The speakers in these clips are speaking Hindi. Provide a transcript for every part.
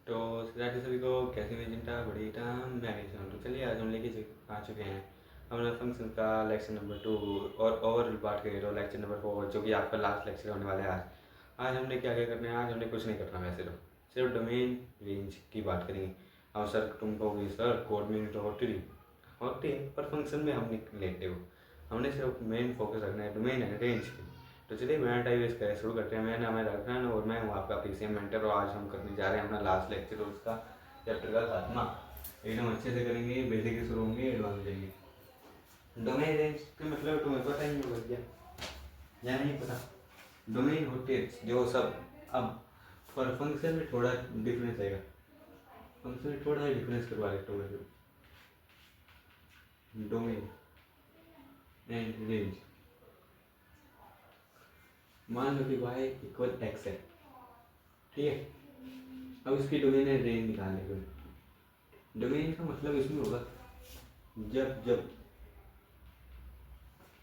तो सिद्धार्थ सभी को कैसे में चिंता बड़ी टाइम मैं नहीं। तो चलिए आज हम लेके आ चुके हैं हमारा फंक्शन का लेक्चर नंबर 2 और ओवरऑल बात करें तो लेक्चर नंबर 4 जो कि आपका लास्ट लेक्चर होने वाला है। आज आज हमने क्या क्या करना है। आज हमने कुछ नहीं करना वैसे तो सिर्फ डोमेन रेंज की बात करेंगे। और सर तुम कहोगे सर कोड में तो होती है पर फंक्शन में हम नहीं लेते हो। हमने सिर्फ मेन फोकस रखना है डोमेन है रेंज की। तो चलिए बिना टाइम वेस्ट करें शुरू करते हैं। मेरा नाम है रघुनाथ और मैं हूँ आपका पीसीएम मेंटर और आज हम करने जा रहे हैं अपना लास्ट लेक्चर उसका चैप्टर का खात्मा। एकदम अच्छे से करेंगे, बेसिक से शुरू होंगे, एडवांस जाएंगे। डोमेन रेंज का मतलब तुम्हें पता ही होगा क्या या नहीं पता। डोमेन होते जो सब अब पर फंक्शन में थोड़ा डिफरेंस आएगा। फंक्शन में थोड़ा डिफरेंस करवा लेता हूँ मैं। डोमेन एंड रेंज मान लो कि y इक्वल एक्स है, ठीक है। अब इसकी डोमेन है रेंज निकालने को। डोमेन का मतलब इसमें होगा जब जब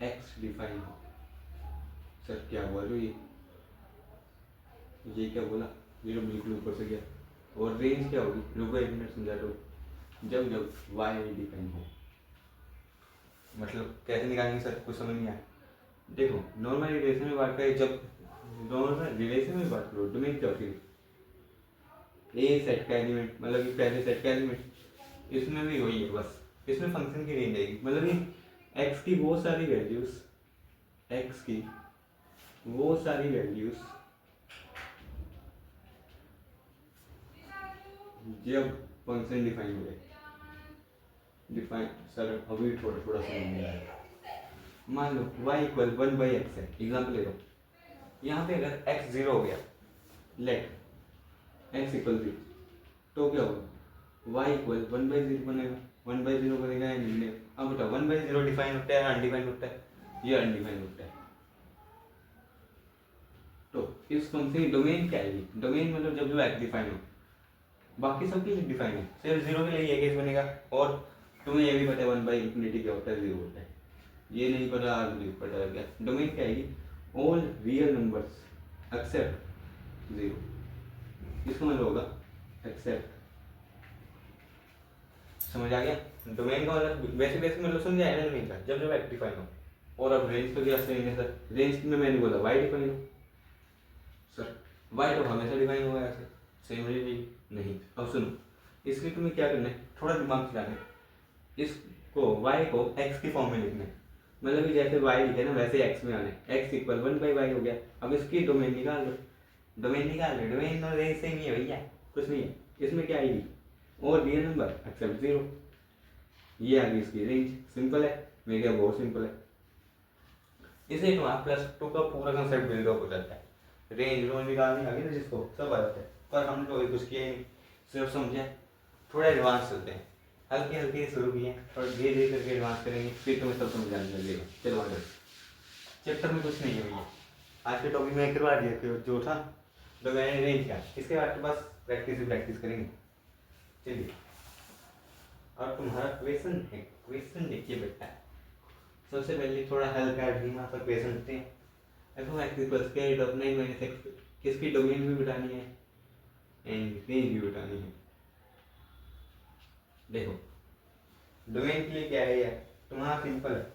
x डिफाइन हो। सर क्या हुआ जो ये क्या बोला, ये लोग बिल्कुल ऊपर से गया। और रेंज क्या होगी, रुको एक मिनट समझा दो। जब जब y डिफाइन हो मतलब कैसे निकालेंगे सर, कुछ समझ नहीं आया। देखो नॉर्मल रिलेशन में बात करें, जब नॉर्मल रिलेशन में बात करो डोमेन क्या होती है, ए सेट का एलिमेंट मतलब कि पहले सेट का एलिमेंट। इसमें भी वही है बस, इसमें फंक्शन की रेंज आएगी मतलब कि एक्स की वो सारी वैल्यूज, एक्स की वो सारी वैल्यूज जब फंक्शन डिफाइन हो जाए। डिफाइन सर अभी थोड़ा थोड़ा समझ में आया। मान लो y इक्वल 1/x है, एग्जाम्पल ले लो। यहाँ पे अगर x 0 हो गया, लेट x इक्वल 0, तो क्या होगा, y इक्वल 1/0 बनेगा। 1/0 बनेगा या नहीं बनेगा। अब बताओ 1/0 डिफाइन होता है अनडिफाइन होता है, ये अनडिफाइन होता है। तो इस फंक्शन की डोमेन क्या है, डोमेन मतलब जब जो x डिफाइन हो। बाकी सब के लिए डिफाइन है, सिर्फ 0 के लिए ये केस बनेगा। और तुम्हें ये भी पता है 1/∞ क्या होता है, 0 होता है। ये नहीं पता आज नहीं पता क्या डोमेन क्या आएगी, ऑल रियल नंबर्स एक्सेप्ट 0। इसका मतलब होगा एक्सेप्ट। समझ आ गया डोमेन का मतलब, वैसे वैसे मतलब समझ आया ना डोमेन का, जब जब डिफाइन हो। और अब रेंज तो क्या सेम सर, रेंज में मैंने बोला वाई डिफाइन हो। सर वाई तो हमेशा डिफाइन होगा ऐसे, सेम रेंज नहीं। अब सुनो, इसलिए तुम्हें क्या करना है, थोड़ा दिमाग चलाना है। इसको y को x की फॉर्म में लिखना है, मतलब कि जैसे y लिखे ना वैसे x में आना है। x इक्वल 1/y हो गया। अब इसकी डोमेन निकाल लो, डोमेन तो रेंज सेम ही है भैया, कुछ नहीं है। इसमें क्या आएगी, और रियल नंबर एक्सेप्ट 0। ये आ गई इसकी रेंज। सिंपल है, मेरे क्या बहुत सिंपल है। इसे तुम्हारा +2 का पूरा कंसेप्ट बिल्डअप हो जाता है। रेंज रो निकालनी आ गई ना जिसको, सब आ जाता है। पर हम तो कुछ किए नहीं, सिर्फ समझे। थोड़ा एडवांस चलते हैं, हल्के हल्के शुरू किए और धीरे धीरे करके एडवांस करेंगे, फिर तुम्हें सब समझ आने लगेगा। चलो आगे, चैप्टर में कुछ नहीं है भैया। आज के टॉपिक में करवा दिया जो था डोमेन रेंज का, इसके बाद तो बस प्रैक्टिस ही प्रैक्टिस करेंगे। चलिए और तुम्हारा क्वेश्चन है, क्वेश्चन देखिए बेटा। सबसे पहले थोड़ा हल्का धीमा सा क्वेश्चन देखते हैं। किसकी डोमेन भी बतानी है एंड रेंज भी बतानी है। देखो डोमेन के लिए क्या है यार, तुम्हारा सिंपल है।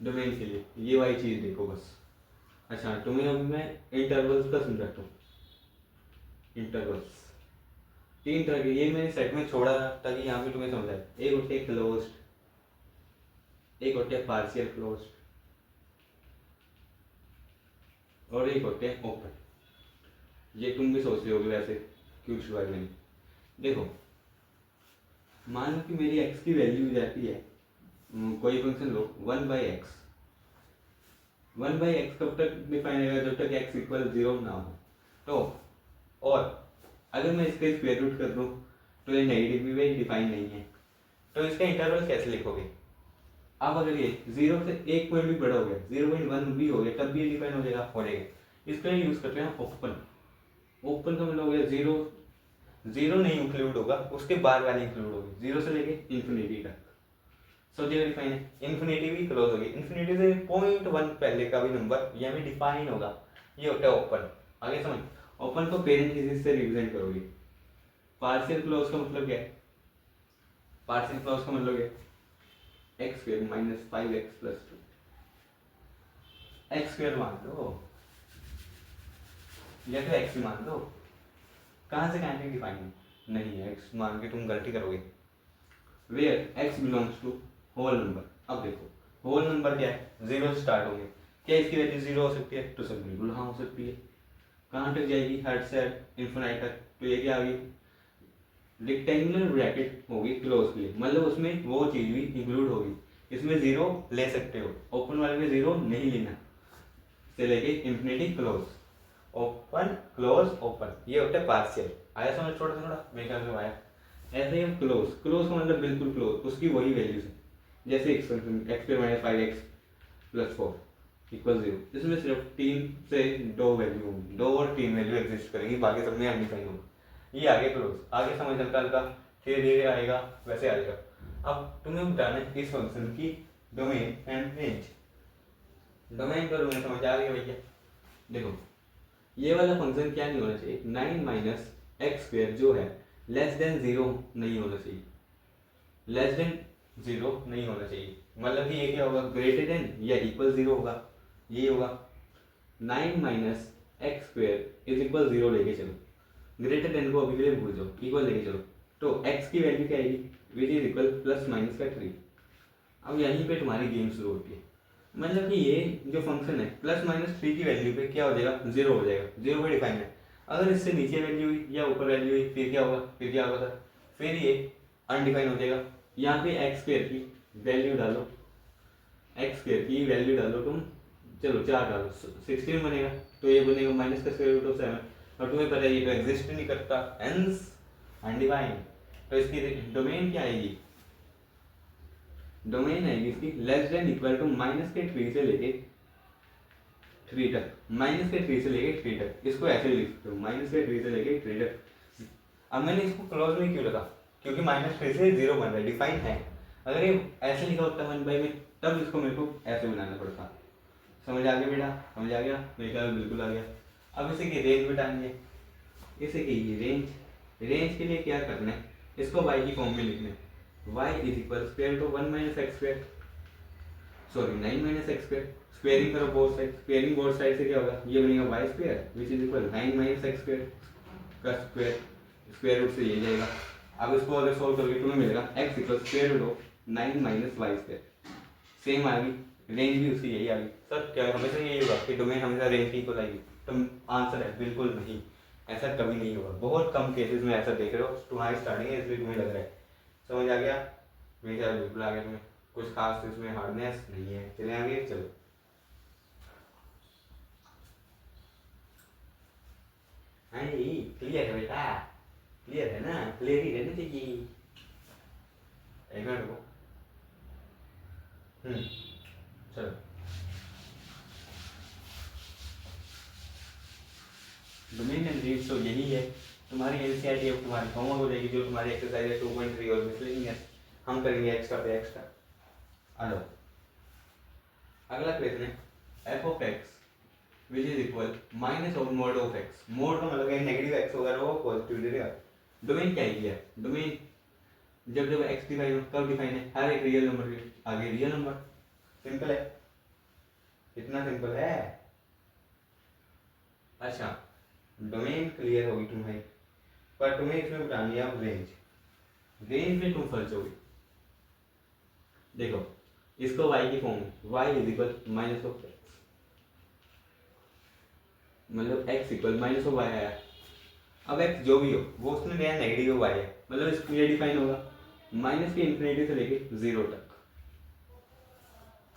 डोमेन के लिए ये वाली चीज देखो बस। अच्छा तुम्हें अभी मैं इंटरवल्स का समझाता हूँ। इंटरवल्स 3 तरह के, ये मैंने सेट में छोड़ा ताकि यहाँ पे तुम्हें समझ आए। एक होते हैं क्लोज्ड, एक होते हैं पार्शियल क्लोज्ड, और एक होते हैं ओपन। ये तुम भी सोच रहे होगे वैसे क्यों छुआ मैंने। देखो मान लो कि मेरी x की वैल्यू जाती है, कोई फंक्शन लो 1/x। 1/x कब तक डिफाइन रहेगा, जब तक x इक्वल 0 ना हो। तो और अगर मैं इसका स्क्वायर रूट कर दूं तो ये नेगेटिव भी डिफाइन नहीं है। तो इसका इंटरवल कैसे लिखोगे। अब अगर ये 0 से 1 पॉइंट भी बड़ा हो गया, 0.1 भी हो गया, तब भी डिफाइन हो जाएगा। इसका यूज करते हैं ओपन। ओपन का मतलब हो गया 0 नहीं इंक्लूड होगा, उसके बाद वाली इंक्लूड होगी, 0 से लेके इन्फिनिटी तक सब जगह डिफाइन है। इन्फिनिटी भी क्लोज होगी, इन्फिनिटी से 0.1 पहले का भी नंबर ये भी डिफाइन होगा। ये होता है ओपन। आगे समझ, ओपन को पेरेंथेसिस से रिप्रेजेंट करोगे। पार्शियल क्लोज का मतलब क्या है? पार्शियल क्लोज का मतलब क्या है? X square minus 5x plus 2, x square मान लो या फिर एक्स मान लो, कहाँ से कहाँ तक डिफाइन नहीं है, एक्स मान के तुम गलती करोगे। Where x belongs to whole number. अब देखो होल नंबर क्या है? जीरो से स्टार्ट होंगे, क्या इसकी वैल्यू जीरो हो सकती है? तो सर बिल्कुल हाँ हो सकती है। कहाँ तक जाएगी? हद से इन्फिनाइट तक। तो ये क्या आ गई? रेक्टेंगुलर ब्रैकेट होगी क्लोज के लिए, मतलब उसमें वो चीज भी इंक्लूड होगी। इसमें जीरो ले सकते हो, ओपन वाले में जीरो नहीं लेना, से लेके infinity close, open close open, ये होता है पार्शियल। आया समझ? थोड़ा थोड़ा मेरे ख्याल में आया। ऐसे ही हम क्लोज, क्लोज का मतलब बिल्कुल क्लोज, उसकी वही वैल्यूज है। जैसे x square minus 5x plus 4 equal 0, इसमें सिर्फ 3 से 2 वैल्यू होंगी, 2 और 3 वैल्यू एग्जिस्ट करेंगी, बाकी सब में अनडिफाइन होगा। ये आगे क्लोज, आगे समझ हल्का हल्का धीरे धीरे आएगा, वैसे आएगा। अब तुम्हें बताना है इस फंक्शन की डोमेन एंड रेंज। डोमेन को डोमेन समझ आ रही है भैया? देखो ये वाला फंक्शन क्या नहीं होना चाहिए? 9 माइनस एक्स स्क्वायर जो है लेस देन 0 नहीं होना चाहिए, लेस देन 0 नहीं होना चाहिए। मतलब कि ये क्या होगा? ग्रेटर देन या इक्वल 0 होगा, ये होगा। 9 minus x square is equal 0 लेके चलो, ग्रेटर देन को अभी के लिए भूल जाओ, इक्वल लेके चलो, तो x की वैल्यू क्या आएगी? विच इज इक्वल प्लस माइनस का 3। अब यहीं पे तुम्हारी गेम शुरू होती है, मतलब कि ये जो फंक्शन है प्लस माइनस 3 की वैल्यू पे क्या हो जाएगा? 0 हो जाएगा, 0 पे डिफाइन है। अगर इससे नीचे वैल्यू हुई या ऊपर वैल्यू हुई फिर क्या होगा? फिर क्या होगा सर? फिर ये अनडिफाइन हो जाएगा। यहाँ पे एक्स स्क्वायर की वैल्यू डालो, एक्स स्क्वायर की वैल्यू डालो तुम, चलो 4 डालो, 16 बनेगा, तो ये बनेगा माइनस का स्क्वायर रूट ऑफ 7। और तुम्हें पता है ये तो एग्जिस्ट नहीं करता, हेंस अनडिफाइन। तो इसकी डोमेन क्या आएगी? डोमेन आएगी इसकी less than equal to minus के 3 से लेके 3 तक, माइनस के 3 से लेके 3 तक। इसको ऐसे लिख सकते हो, माइनस के 3 से लेके 3 तक। अब मैंने इसको क्लोज नहीं क्यों रखा? क्योंकि माइनस 3 से 0 बन रहा है, डिफाइन है। अगर ये ऐसे लिखा होता 1 बाई में, तब इसको मेरे को ऐसे बनाना पड़ता। समझ आ गया बेटा? समझ आ गया? मेरे ख्याल बिल्कुल आ गया। अब इसे की रेंज बिठानी है, इसे की रेंज, रेंज के लिए क्या करना है? इसको y की फॉर्म में लिखना है, y is equal square root of 1 minus x square, sorry 9 minus x square. Squaring करो both side, squaring both side से क्या होगा? ये बनेगा y square which is equal 9 minus x square का स्क्वायर, स्क्वायर रूट से ये जाएगा। अब इसको अगर सोल्व करोगे तुम्हें मिलेगा x equal square root of 9 minus y square. Same आ गई, रेंज भी उसकी यही आ गई। सर क्या हमेशा यही होगा कि डोमेन हमेशा रेंज की इक्वल आएगी? तो आंसर है बिल्कुल नहीं, ऐसा कभी नहीं होगा। बहुत कम केसेस में ऐसा देख रहे हो, तुम्हारी स्टार्टिंग है इसलिए तुम्हें लग रहा है। समझ आ गया? मेरे ख्याल बिल्कुल आ गया तुम्हें, कुछ खास इसमें हार्डनेस नहीं है। चले आगे, चलो क्लियर है बेटा? क्लियर है ना? क्लियर ही रहना चाहिए। एक मिनट रुको। चलो डोमेन एंड रेंज तो यही है। तुम्हारी एनसीईआरटी अब तुम्हारी होमवर्क हो जाएगी, जो तुम्हारी एक्सरसाइज है 2.3 और मिसलेनियस हम करेंगे एक्स्ट्रा पे एक्स्ट्रा। आ जाओ, अगला क्वेश्चन है F of x which is equal minus of mode of x. Mode का मतलब है नेगेटिव एक्स वगैरह हो, पॉजिटिव देगा। डोमेन क्या है? डोमेन जब जब एक्स डिफाइन हो तब डिफाइन है हर एक रियल नंबर के आगे रियल नंबर। सिंपल है, इतना सिंपल है। अच्छा डोमेन क्लियर होगी तुम्हें, पर तुम्हें इसमें बतानी है अब रेंज। रेंज में तुम फंस जाओगे। देखो इसको y की फॉर्म में, y is equal minus of x, मतलब x equal minus of y आया। अब x जो भी हो वो उसने दिया नेगेटिव वाई है, मतलब इसको ये डिफाइन होगा माइनस की इंफिनिटी से लेके 0 तक।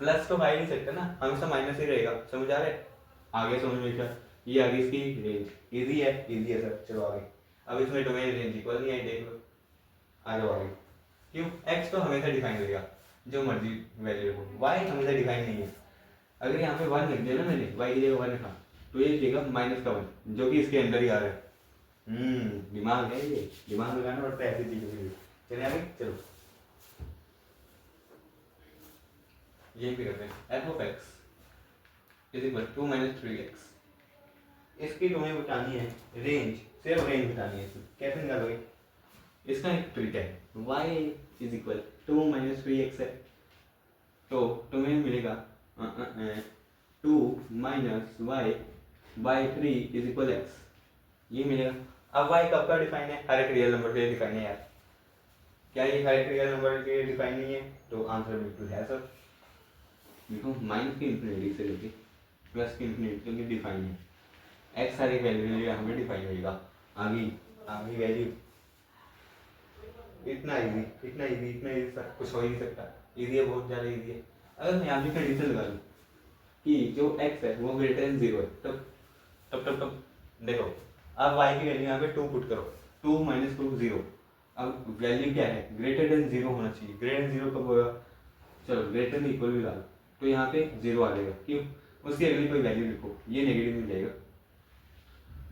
प्लस तो भाई नहीं सकता ना, हमेशा माइनस ही रहेगा। समझ आ रहा है? आगे समझ में क्या? ये आगे इसकी रेंज इजी है, इजी है सर। चलो आगे, अब इसमें डोमेन रेंज इक्वल नहीं है, देख लो। आ जाओ आगे। क्यों? x तो हमेशा डिफाइन रहेगा, जो मर्जी वैल्यू हो। y हमेशा डिफाइन नहीं है। अगर यहाँ पे 1 लिख दिया ना मैंने, y की जगह 1 लिखा, तो ये लिखेगा माइनस का 1 जो कि इसके अंदर ही आ रहा है। दिमाग है ये, दिमाग लगाना पड़ता है ऐसी चीजों के लिए। चलिए आगे, चलो यही पे करते हैं। F of x is equal 2 minus 3x। इसकी तुम्हें बतानी है रेंज, सिर्फ रेंज बतानी है। इसमें कैसे निकालोगे? इसका एक ट्रिक है, y is equal 2 minus 3x है, तो तुम्हें मिलेगा 2 minus y by 3 is equal x, ये मिलेगा। अब y कब का डिफाइन है? हर एक रियल नंबर के लिए डिफाइन है यार। क्या ये हर एक रियल नंबर के लिए डिफाइन नहीं है? तो आंसर बिल्कुल है सर। देखो माइनस की इंफिनिटी से लेके प्लस की इंफिनिटी तक डिफाइन है। एक्स हर एक वैल्यू के लिए हमें डिफाइन होगा। आगे आगे वैल्यू इतना इजी सर कुछ हो ही नहीं सकता। इजी है, बहुत ज़्यादा इजी है। अगर मैं यहाँ भी कंडीशन लगा लूँ कि जो x है वो ग्रेटर देन 0 है, तब तब तब तब देखो, अब y की वैल्यू यहाँ पे 2 पुट करो, 2 माइनस 2 0। अब वैल्यू क्या है? ग्रेटर देन 0 होना चाहिए। ग्रेटर देन 0 कब होगा? चलो ग्रेटर देन इक्वल भी डालो, तो यहाँ पे 0 आ जाएगा। क्यों? उसकी अगली कोई वैल्यू लिखो, ये नेगेटिव मिल जाएगा,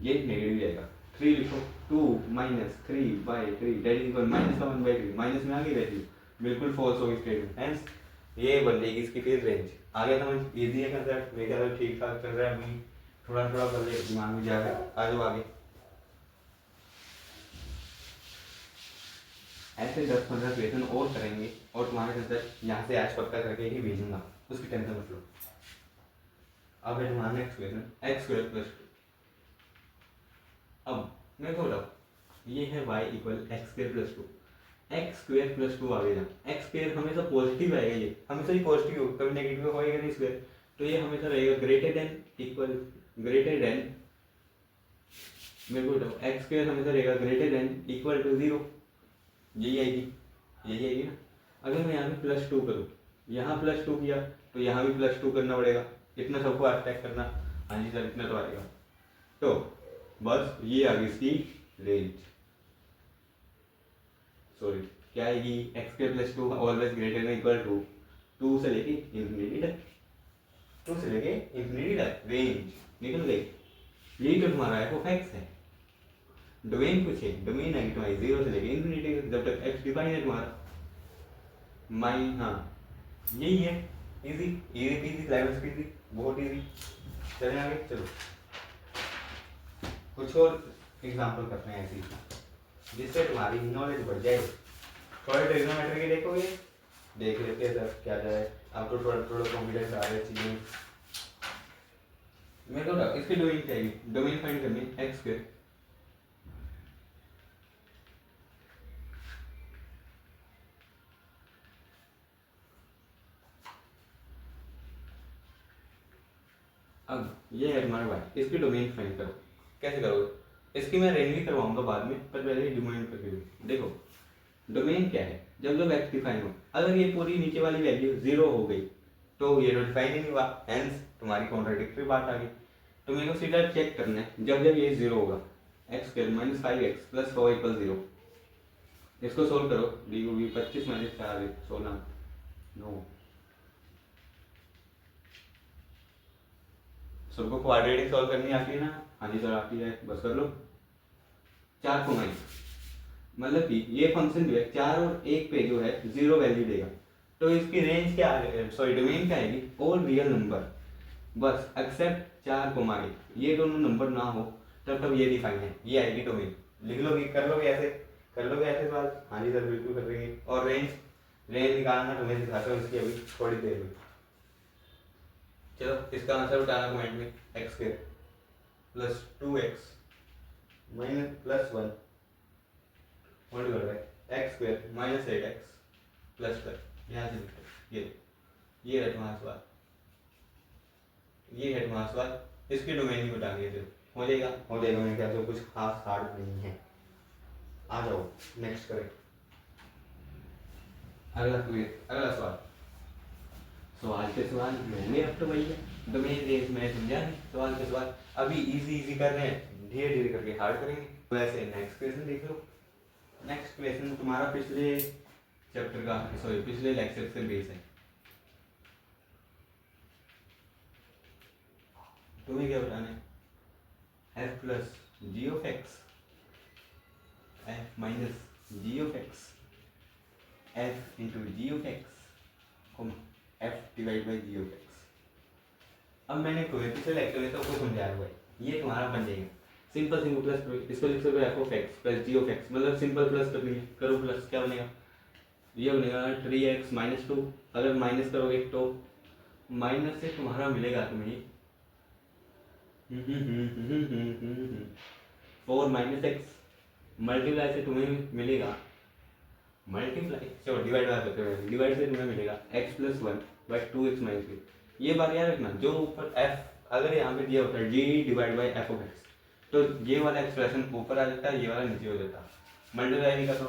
ये नेगेटिव जाएगा। 3 लिखो, 2 minus 3 by 3 that is equal minus का 1 बाई 3, माइनस में आ गई वैल्यू, बिल्कुल फॉल्स होगी स्टेटमेंट। हेंस ये बन जाएगी इसकी फिर रेंज। आगे समझ इजी है कंसेप्ट, मेरे ख्याल ठीक ठाक चल रहा है अभी, थोड़ा थोड़ा कर ले दिमाग में जा रहा है। आ जाओ आगे। ऐसे 10-15 क्वेश्चन और करेंगे और तुम्हारे कंसेप्ट यहाँ से आज पक्का करके ही भेजूंगा, उसकी टेंशन मत लो। अब है तुम्हारा next question, x square plus 2। अब मैं बोला ये है y equal x square plus 2। X square plus 2 आ गया। एक्स स्क्वायर हमेशा पॉजिटिव आएगा, ये हमेशा ही पॉजिटिव होगा, कभी नेगेटिव होएगा नहीं स्क्वायर। तो ये हमेशा रहेगा greater than equal, greater than, मेरे को बताओ एक्स स्क्वायर हमेशा रहेगा ग्रेटर देन इक्वल टू 0, यही आएगी ना। अगर मैं यहाँ पे प्लस 2 करूँ, यहाँ प्लस 2 किया तो यहाँ भी प्लस 2 करना पड़ेगा। इतना सबको अटैक करना, हाँ जी सर इतना तो आएगा। तो बस ये आ गई इसकी रेंज। सॉरी क्या आएगी? X square plus 2 always greater than equal to 2 से लेके इंफिनिटी तक, 2 से लेके इंफिनिटी तक रेंज निकल गई। यही तो तुम्हारा एफ ऑफ एक्स है। डोमेन कुछ है, डोमेन है तुम्हारी 0 से लेके इंफिनिटी तक, जब तक एक्स डिफाइन है तुम्हारा। हाँ यही है, easy easy PG climax PG, बहुत इजी। चलें आगे, चलो कुछ और एग्जाम्पल करते हैं ऐसी जिससे तुम्हारी नॉलेज बढ़ जाए। थोड़े ट्रिग्नोमेट्री के देखोगे, देख लेते हैं सर क्या जाए। अब तो थोड़ा थोड़ा कॉन्फिडेंस आ रहा है चीज़ें। मेरे को इसकी डोमेन चाहिए, डोमेन फाइंड करनी है एक्स के। अब ये है तुम्हारा वाई, इसकी डोमेन फाइंड करो। कैसे करोगे? इसकी मैं रेंज भी करवाऊंगा बाद में, पर पहले ही डोमेन करके देखो। डोमेन क्या है? जब जब एक्स डिफाइन हो, अगर ये पूरी नीचे वाली वैल्यू 0 हो गई तो ये तो डिफाइन ही नहीं हुआ, हेंस तुम्हारी कॉन्ट्राडिक्टरी बात आ गई। तो मेरे को सीधा चेक करना है जब जब ये 0 होगा। X square minus 5x plus 4 equal 0, इसको सोल्व करो। डी को भी 25 माइनस 4 16 9। सबको क्वाड्रेटिक सॉल्व करनी आती है ना? हाँ जी सर आती है, बस कर लो। 4 को माइनस, मतलब कि ये फंक्शन जो है 4 और 1 पे जो है 0 वैल्यू देगा, तो इसकी रेंज क्या है? सॉरी डोमेन क्या आएगी? ऑल रियल नंबर, बस एक्सेप्ट 4 को माइनस, ये दोनों नंबर ना हो तब तब ये डिफाइन है, ये आएगी डोमेन। लिख लोगे, कर लोगे ऐसे, कर लोगे ऐसे सवाल? हाँ जी सर बिल्कुल कर लेंगे। और रेंज निकालना तुम्हें सिखाता हूँ इसकी अभी थोड़ी देर में। चलो इसका आंसर उठाना कमेंट में, x square plus 2x minus plus 1 multiply x square minus 8x plus 1। यहाँ से लिखते ये है तुम्हारा सवाल, ये है तुम्हारा सवाल। इसकी डोमेन ही बतानी है, हो जाएगा मेरे ख्याल से, कुछ खास हार्ड नहीं है। आ जाओ नेक्स्ट करें। अगला सवाल, सवाल के सवाल मैंने अब तो भैया डोमेन रेंज में समझा नहीं, सवाल के सवाल अभी इजी कर रहे हैं, धीरे धीरे करके हार्ड करेंगे। वैसे नेक्स्ट क्वेश्चन देख लो। नेक्स्ट क्वेश्चन तुम्हारा पिछले चैप्टर का, सॉरी पिछले लेक्चर से बेस है। तुम्हें क्या बताना है? F plus G of x, F minus G of x, F into G of x, F divide by G of x. अब मैंने तुम्हें पिछले लेक्चर में सबको समझाया हुआ है, ये तुम्हारा बन जाएगा। सिंपल सिंपल प्लस करो, इसको लिख सकते हो F of x plus G of x, मतलब सिंपल प्लस करनी है, करो प्लस, क्या बनेगा, ये बनेगा 3x माइनस 2, अगर माइनस करोगे तो माइनस से तुम्हारा मिलेगा तुम्हें 4 माइनस एक्स, मल्टीप्लाई से तुम्हें मिलेगा, मल्टीप्लाई चलो डिवाइड बार करते हैं, डिवाइड से तुम्हें मिलेगा x plus 1 by 2x minus 3। ये बात याद रखना, जो ऊपर f अगर यहाँ पे दिया होता है g divide by F of x, तो ये वाला एक्सप्रेशन ऊपर आ जाता है, ये वाला नीचे हो जाता है, मल्टीप्लाई नहीं करता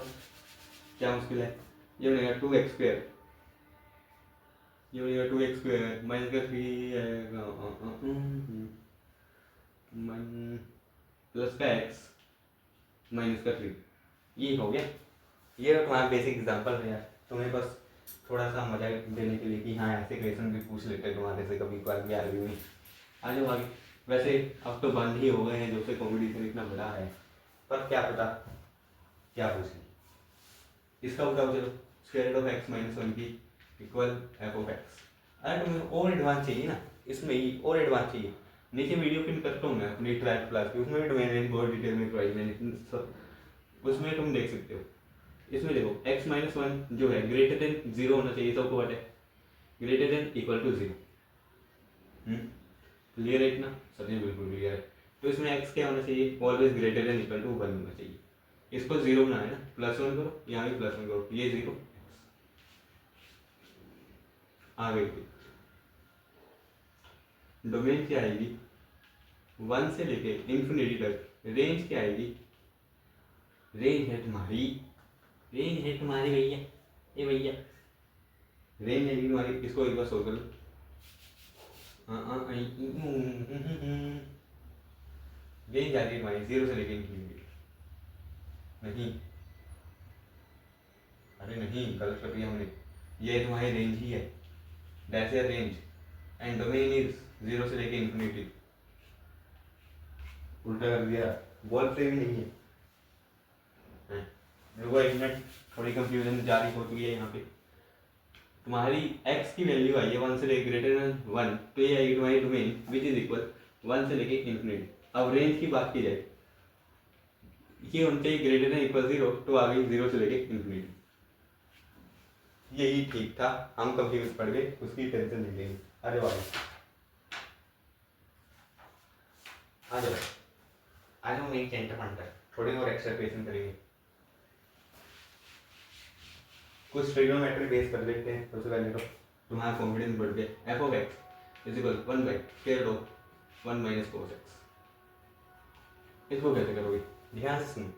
क्या मुश्किल है, ये बनेगा 2x स्क्वायर, ये बनेगा 2x स्क्वायर माइनस का 3 प्लस का x माइनस का 3, ये हो गया। ये तुम्हारा बेसिक एग्जांपल है यार, तुम्हें बस थोड़ा सा मजा देने के लिए कि हाँ ऐसे क्वेश्चन भी पूछ लेते हैं तुम्हारे से कभी कभार 11वीं में। आ जाओ आगे। वैसे अब तो बंद ही हो गए हैं, जो से कॉम्पिटिशन इतना बड़ा है, पर क्या पता क्या पूछें। इसका बताओ चलो, square root of x minus 1 की इक्वल एफ ऑफ एक्स। अरे तुम्हें और एडवांस चाहिए ना, इसमें ही और एडवांस चाहिए, नीचे वीडियो पिन करता हूँ मैं अपनी 12th क्लास की, उसमें भी डोमेन रेंज बहुत डिटेल में करवाई मैंने, उसमें तुम देख सकते हो। इसमें देखो x माइनस 1 जो है ग्रेटर देन 0 होना चाहिए, सबको पता है, greater than equal to 0। Clear है इतना, सभी बिल्कुल क्लियर है। तो इसमें x क्या होना चाहिए, always greater than equal to 1 होना चाहिए। इसको 0 बनाना है ना, प्लस 1 करो, यहाँ भी प्लस 1 करो, ये 0 आ गई। डोमेन क्या आएगी 1 से लेके इंफिनिटी तक, रेंज क्या आएगी, रेंज है तुम्हारी, रेंज है तुम्हारी भैया, ये भैया रेंज है तुम्हारी। इसको एक बार सोल्व कर लो, रेंज आ रही है तुम्हारी 0 से लेके इंफिनिटी। नहीं, अरे नहीं, गलत कर दिया हमने, ये तुम्हारी रेंज ही है, that's your range and domain is 0 से लेके इंफिनिटी। उल्टा कर दिया, बोलते भी नहीं है। देखो एक मिनट, थोड़ी कंफ्यूजन जारी हो चुकी है यहाँ पे। तुम्हारी x की वैल्यू आई है 1 से लेके ग्रेटर देन 1, तो ये आएगी तुम्हारी डोमेन विच इज इक्वल 1 से लेके इंफिनिटी। अब रेंज की बात की जाए, ये होना चाहिए ग्रेटर देन इक्वल 0, तो आ गई 0 से लेके इंफिनिटी। यही ठीक था, हम कंफ्यूज पड़ गए, उसकी टेंशन नहीं लेंगे। अरे वाह, आ जाओ आ जाओ मेरी सेंटर पंटर, थोड़ी और एक्स्ट्रा क्वेश्चन करेंगे, कुछ ट्रिग्नोमेट्री बेस कर लेते हैं। सबसे पहले तो तुम्हारा कॉन्फिडेंस बढ़ गया, F of x is equal 1 by square root of 1 minus cos x. इसको कैसे करोगे, ध्यान से सुनो।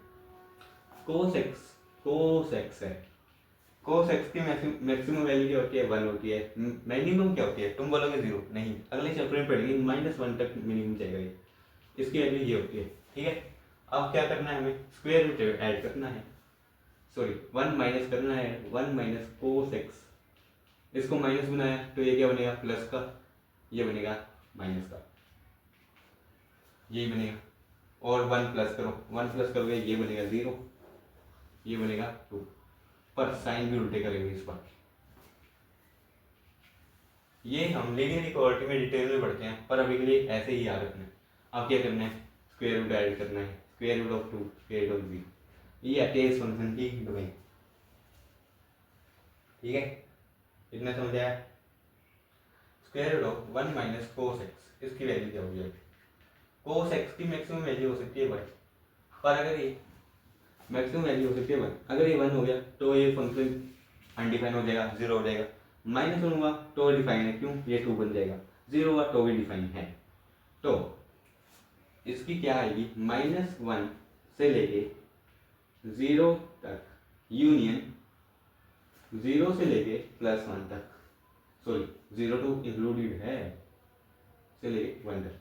कोस एक्स है, कोस एक्स की मैक्सिमम वैल्यू क्या होती है 1 होती है, मिनिमम क्या होती है, तुम बोलोगे 0, नहीं, अगले चैप्टर में पढ़ेंगे -1 तक मिनिमम जाएगा ये, इसकी वैल्यू ये होती है, ठीक है। अब क्या करना है, हमें स्क्वायर रूट ऐड करना है, सॉरी 1 माइनस करना है, 1 माइनस कोस एक्स, इसको माइनस बनाया तो ये क्या बनेगा प्लस का, ये बनेगा माइनस का, यही बनेगा। और 1 प्लस करो, 1 प्लस करोगे ये बनेगा 0, ये बनेगा 2, पर साइन भी उल्टे करेंगे इस बार। ये हम लीनियर इक्वालिटी में डिटेल में पढ़ते हैं, पर अभी के लिए ऐसे ही याद रखना है। अब क्या करना है, स्क्वायर रूट ऐड करना है, square root of 2 square root of 0, ये आती है इस फंक्शन की डोमेन, ठीक है, इतना समझ आया। Square root of 1 minus cos x, इसकी वैल्यू क्या हो जाएगी, कोस एक्स की मैक्सिमम वैल्यू हो सकती है 1, पर अगर ये मैक्सिमम वैल्यू हो सकती है 1, अगर ये 1 हो गया तो ये फंक्शन अनडिफाइन हो जाएगा, 0 हो जाएगा। -1 हुआ तो डिफाइन है, क्यों, ये 2 बन जाएगा। 0 हुआ तो भी डिफाइन है। तो इसकी क्या आएगी, -1 से लेके 0 तक यूनियन 0 से लेके +1 तक, सॉरी 0 टू इंक्लूडेड है, से लेके 1 तक,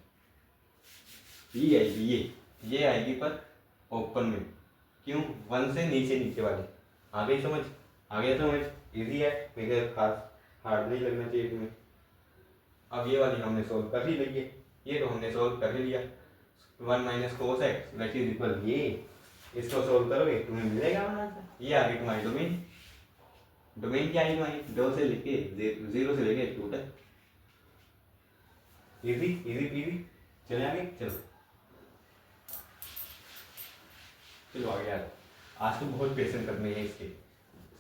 ये आएगी, ये आएगी पर ओपन में, क्यों, 1 से नीचे नीचे वाले। आ गई समझ, आ गया समझ, इजी है, मेरे खास हार्ड नहीं लगना चाहिए तुम्हें। अब ये वाली हमने सोल्व कर ही ली है, ये तो हमने सोल्व कर ही लिया, 1 minus cos x that is equal, ये इसको सोल्व करोगे तुम्हें मिलेगा आंसर। ये आ गई तुम्हारी डोमेन, डोमेन क्या आई तुम्हारी 2 से लेके 0 से लेके 2 तक, इजी इजी इजी। चले आगे, चलो चलो आगे यार, आज तो बहुत क्वेश्चन करने हैं इसके,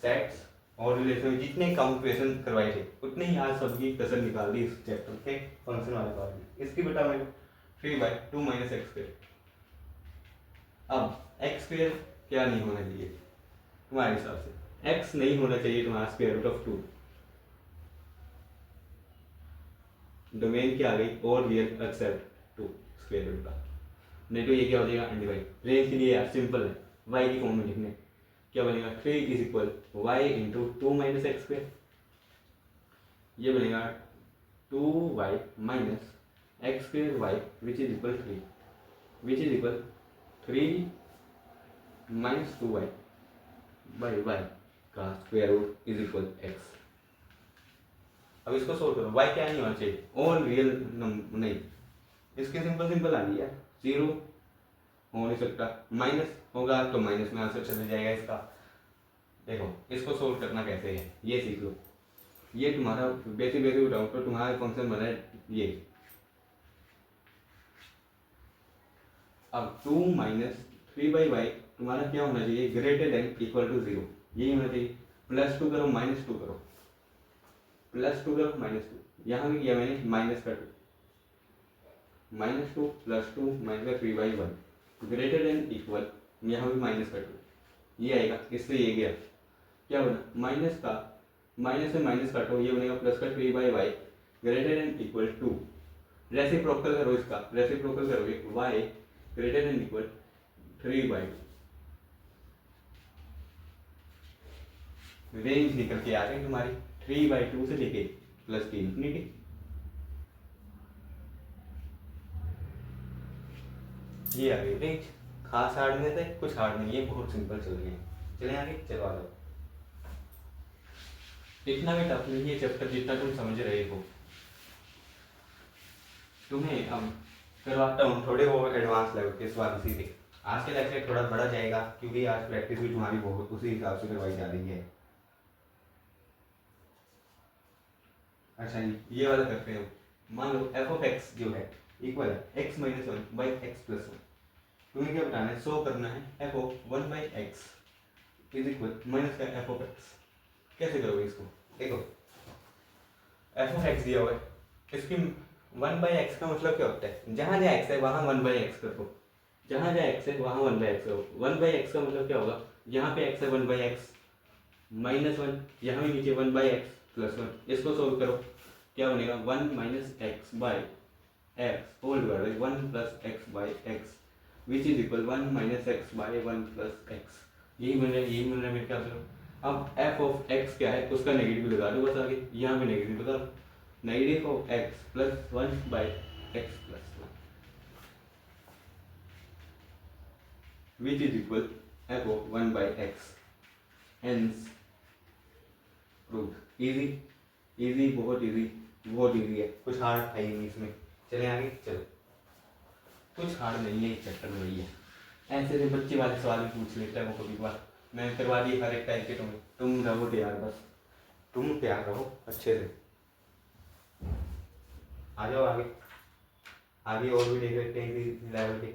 सेट्स और रिलेशन में जितने कम क्वेश्चन करवाए थे उतने ही आज सबकी कसर निकाल दी इस चैप्टर के फंक्शन वाले पार्ट में। इसकी बता मेरे को 3/2 - x²। अब x² क्या नहीं होना चाहिए तुम्हारे हिसाब से? x नहीं होना चाहिए तुम्हारा √2। डोमेन क्या आ गई? और रियल एक्सेप्ट 2 स्क्वायर रूट का। नहीं तो ये क्या हो जाएगा? अनडिवाइड। रेंज के लिए यार सिंपल है, y की फॉर्म में लिखने क्या बनेगा? 3 = y × 2 - x²। ये बनेगा 2y - x²y which is equal 3, which is equal 3 - 2y by y का square root is equal x। अब इसको सोल्व करो, y क्या नहीं होना चाहिए? और रियल नंबर नहीं, इसके सिंपल आ गई है, 0 हो नहीं सकता, माइनस होगा तो माइनस में आंसर चला जाएगा इसका। देखो इसको सोल्व करना कैसे है ये सीख लो। ये तुम्हारा बेसिक उठाओ तो तुम्हारा फंक्शन बना है ये। अब 2 - 3/y तुम्हारा क्या होना चाहिए? ग्रेटर देन इक्वल टू 0, यही होना चाहिए। +2 करो, -2 करो, +2 करो, -2, यहाँ भी किया मैंने माइनस का 2, -2 +2 -3/1 ग्रेटर देन इक्वल, यहाँ भी माइनस का 2, ये आएगा, इससे ये गया, क्या बना? माइनस का माइनस से माइनस काटो, ये बनेगा प्लस का 3/y greater than equal 2। Reciprocal करो इसका, रेसिप्रोकल करोगे y greater than equal 3/2। Range निकल के आ रही है तुम्हारी 3/2 से लेके +3 इंफिनिटी। ये आ गई रेंज। खास हार्ड नहीं थे, कुछ हार्ड नहीं है, बहुत सिंपल चल रही है। चले आगे, चलो आ जाओ। इतना भी टफ नहीं है चैप्टर जितना तुम समझ रहे हो। तुम्हें अब करवाता हूँ थोड़े वो एडवांस लेवल के सवाल सीधे। आज के लेक्चर थोड़ा बड़ा जाएगा क्योंकि आज प्रैक्टिस भी तुम्हारी बहुत उसी हिसाब से करवाई जा रही है। अच्छा ये वाला करते हैं। मान लो f(x) जो है इक्वल है x - 1/x+1। तुम्हें क्या बताना है? शो करना है f(1/x) इज इक्वल माइनस का f(x)। कैसे करोगे इसको? देखो f(x) दिया हुआ है, इसकी 1/x का मतलब क्या होता है? जहाँ जहाँ x है वहाँ 1/x करो, जहाँ जहाँ x है वहाँ 1/x करो। 1/x का मतलब क्या होगा? यहाँ पे x है 1/x -1, यहाँ भी नीचे 1/x+1। इसको सोल्व करो, क्या बनेगा? 1 - x/x whole divide by 1 + x/x which is equal 1 - x/1 + x। यही मिल रहा है मेरे ख्याल से। अब f(x) क्या है उसका नेगेटिव लगा दो बस आगे, यहाँ पे नेगेटिव लगा दो, negative of x + 1/x+1 which is equal f(1/x)। Hence proof. Easy easy, बहुत इजी है, कुछ हार्ड है ही नहीं इसमें। चले आगे, चलो। कुछ हार्ड नहीं है इस चैप्टर में भैया, ऐसे से बच्चे वाले सवाल भी पूछ लेता है वो कभी बार। मैं करवा दी हर एक टाइप के, तुम रहो तैयार, बस तुम तैयार रहो अच्छे से। आ जाओ आगे, आगे और भी देख लेते हैं इसी लेवल के।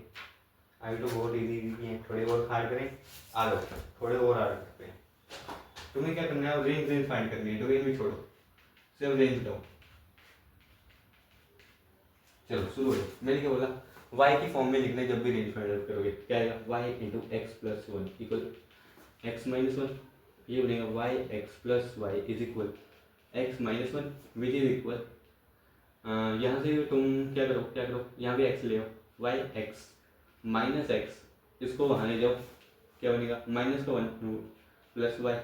अभी तो बहुत इजी हैं, थोड़े बहुत हार्ड करें। आ जाओ थोड़े और हार्ड करते हैं। तुम्हें क्या करना है? रेंज फाइंड करनी है, डोमेन भी छोड़ो, सिर्फ रेंज लो। चलो शुरू हो। मैंने क्या बोला? y की फॉर्म में लिखना है जब भी रेंज फाइंड आउट करोगे। क्या आएगा? y × x+1 equal x - 1। ये बनेगा y(x+y) is equal x - 1 which is equal, यहाँ से तुम क्या करो, यहाँ पे x ले आओ, y(x - x), इसको वहाँ ले जाओ, क्या बनेगा? -1 + y।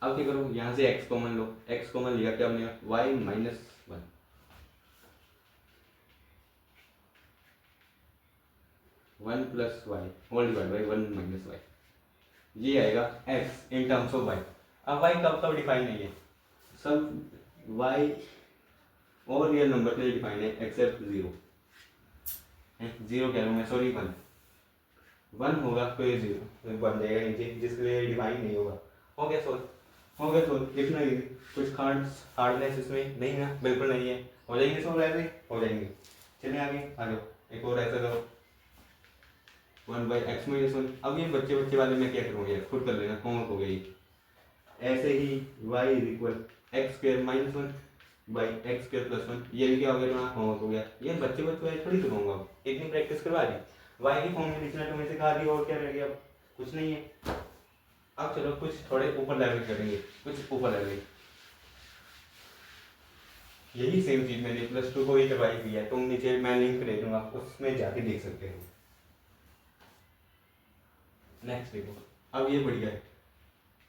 अब क्या करो? यहाँ से x कॉमन लो, x कॉमन लिया, क्या बनेगा? y - 1 1 + y whole divide by 1 - y। ये आएगा x in terms of y। अब y कब डिफाइन नहीं है, सब y और रियल नंबर के लिए डिफाइन है एक्सेप्ट 0। 0 कह रहा हूँ मैं, सॉरी 1 होगा तो ये 0 बन जाएगा नीचे, जिसके लिए डिफाइन नहीं होगा। हो गया सोल्व, इतना ही। कुछ हार्डनेस इसमें नहीं है, बिल्कुल नहीं है। हो जाएंगे सोल्व, ऐसे हो जाएंगे। चलिए आगे आ जाओ, एक और ऐसा करो, 1/x-1। अब ये बच्चे बच्चे वाले मैं क्या करूँगा, खुद कर लेना, होमवर्क हो गया ये। ऐसे ही y = x²-1/x²+1, ये भी क्या हो गया तुम्हारा, होमवर्क हो गया। ये बच्चे बच्चे वाले थोड़ी करवाऊंगा, अब इतनी प्रैक्टिस करवा दी। y की फॉर्म में लिखना तुम्हें सिखा दी, और क्या रह गया, अब कुछ नहीं है। अब चलो कुछ थोड़े ऊपर लेवल करेंगे, कुछ ऊपर लेवल। यही सेम चीज मैंने +2 को ही करवाई हुई है, तुम नीचे मैं लिंक दे दूंगा, उसमें जाके देख सकते हो। नेक्स्ट देखो, अब ये बढ़िया है,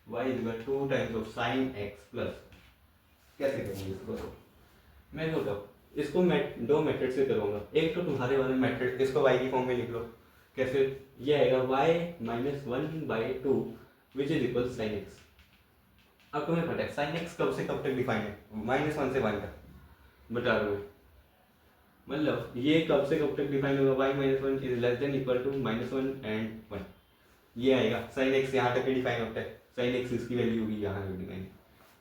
y = 2 टाइम्स sin x+। कैसे करूँगी इसको, मैं बताऊँ, इसको मैं दो मेथड से करूँगा। एक तो तुम्हारे वाले मेथड, इसको y की फॉर्म में लिख लो। कैसे, ये आएगा y - 1/2 which is equal sin x। अब तुम्हें पता है sin x कब से कब तक डिफाइन है, -1 से 1 तक, बता दो। मतलब ये कब से कब तक डिफाइन होगा, y - 1 is less than equal to -1 and 1। ये आएगा sin x यहाँ तक डिफाइन होता है, sin x इसकी वैल्यू होगी यहाँ तक डिफाइन।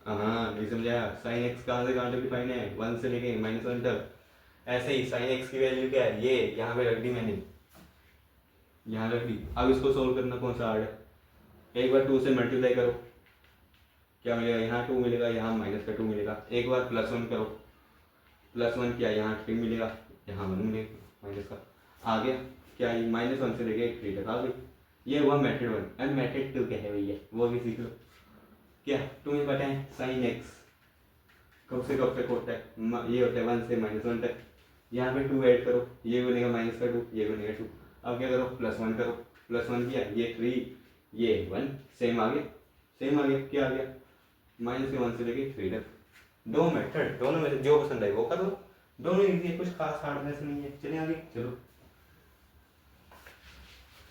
हाँ नहीं समझाया, sin x कहाँ से कहाँ तक डिफाइन है, 1 से लेके -1 तक। ऐसे ही sin x की वैल्यू क्या है, ये यहाँ पे रख दी मैंने, यहाँ रख दी। अब इसको सोल्व करना कौन सा हार्ड है, एक बार 2 से मल्टीप्लाई करो, क्या मिलेगा, यहाँ 2 मिलेगा, यहाँ -2 मिलेगा। एक बार +1 करो, +1 क्या, यहाँ 3 मिलेगा, यहाँ 1 मिलेगा माइनस का। आ गया क्या, ये -1 से लेके 3 तक आ गई। ये हुआ मेथड 1। अब मेथड 2 क्या है भैया, वो भी सीख लो। क्या तुम्हें पता है sin x कब से कब तक होता है, ये होता है 1 से -1 तक। यहाँ पे 2 ऐड करो, ये बनेगा -2, ये बनेगा 2। अब क्या करो, +1 करो, +1 किया, ये 3, ये 1, सेम आ गया, सेम आ गया, क्या आ गया, -1 से लेके 3 तक। दो मेथड, दोनों में से जो पसंद आए वो कर लो, दोनों इजी है, कुछ खास हार्डनेस नहीं है। चलिए आगे चलो।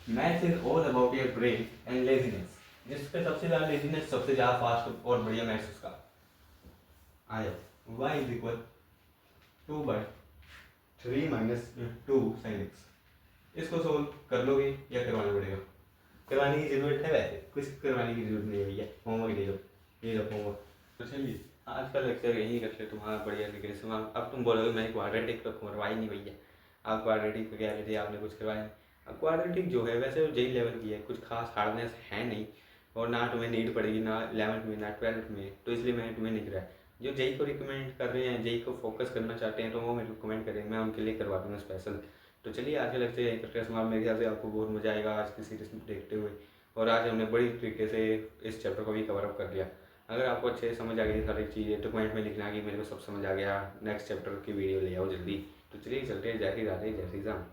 Maths is all about your brain and laziness. जिस पे सबसे ज़्यादा लेजीनेस, सबसे ज़्यादा फास्ट और बढ़िया मैथ्स उसका। आ जाओ, y = 2/3 - 2 sin x। इसको सोल्व कर लोगे या करवाना पड़ेगा, करवाने की जरूरत है, वैसे कुछ करवाने की जरूरत नहीं है भैया, होमवर्क दे दो, ये लो होमवर्क। तो चलिए आज का लेक्चर यहीं करते तुम्हारा बढ़िया तरीके से। अब तुम बोलोगे मैं क्वाड्रेटिक तो करवाई नहीं भैया, आप क्वाड्रेटिक कह रहे थे, आपने कुछ करवाया नहीं। अब क्वाड्रेटिक जो है वैसे वो जेई लेवल की है, कुछ खास हार्डनेस है नहीं, और ना तुम्हें नीड पड़ेगी, ना 11th में ना 12th में, तो इसलिए मैंने तुम्हें नहीं कराया। जो जेई को रिकमेंड कर रहे हैं, जेई को फोकस करना चाहते हैं, तो वो मेरे को कमेंट करें, मैं उनके लिए करवा दूँगा स्पेशल। तो चलिए आज के लेक्चर यहीं करते हैं। मेरे ख्याल से आपको बहुत मजा आएगा आज की सीरीज देखते हुए, और आज हमने बड़ी तरीके से इस चैप्टर को भी कवर अप कर लिया। अगर आपको अच्छे समझ आ गई सारी चीज़ें तो कमेंट में लिखना कि मेरे को सब समझ आ गया, नेक्स्ट चैप्टर की वीडियो ले आओ जल्दी। तो चलिए चलते हैं, जय श्री राधे, जय श्री राम।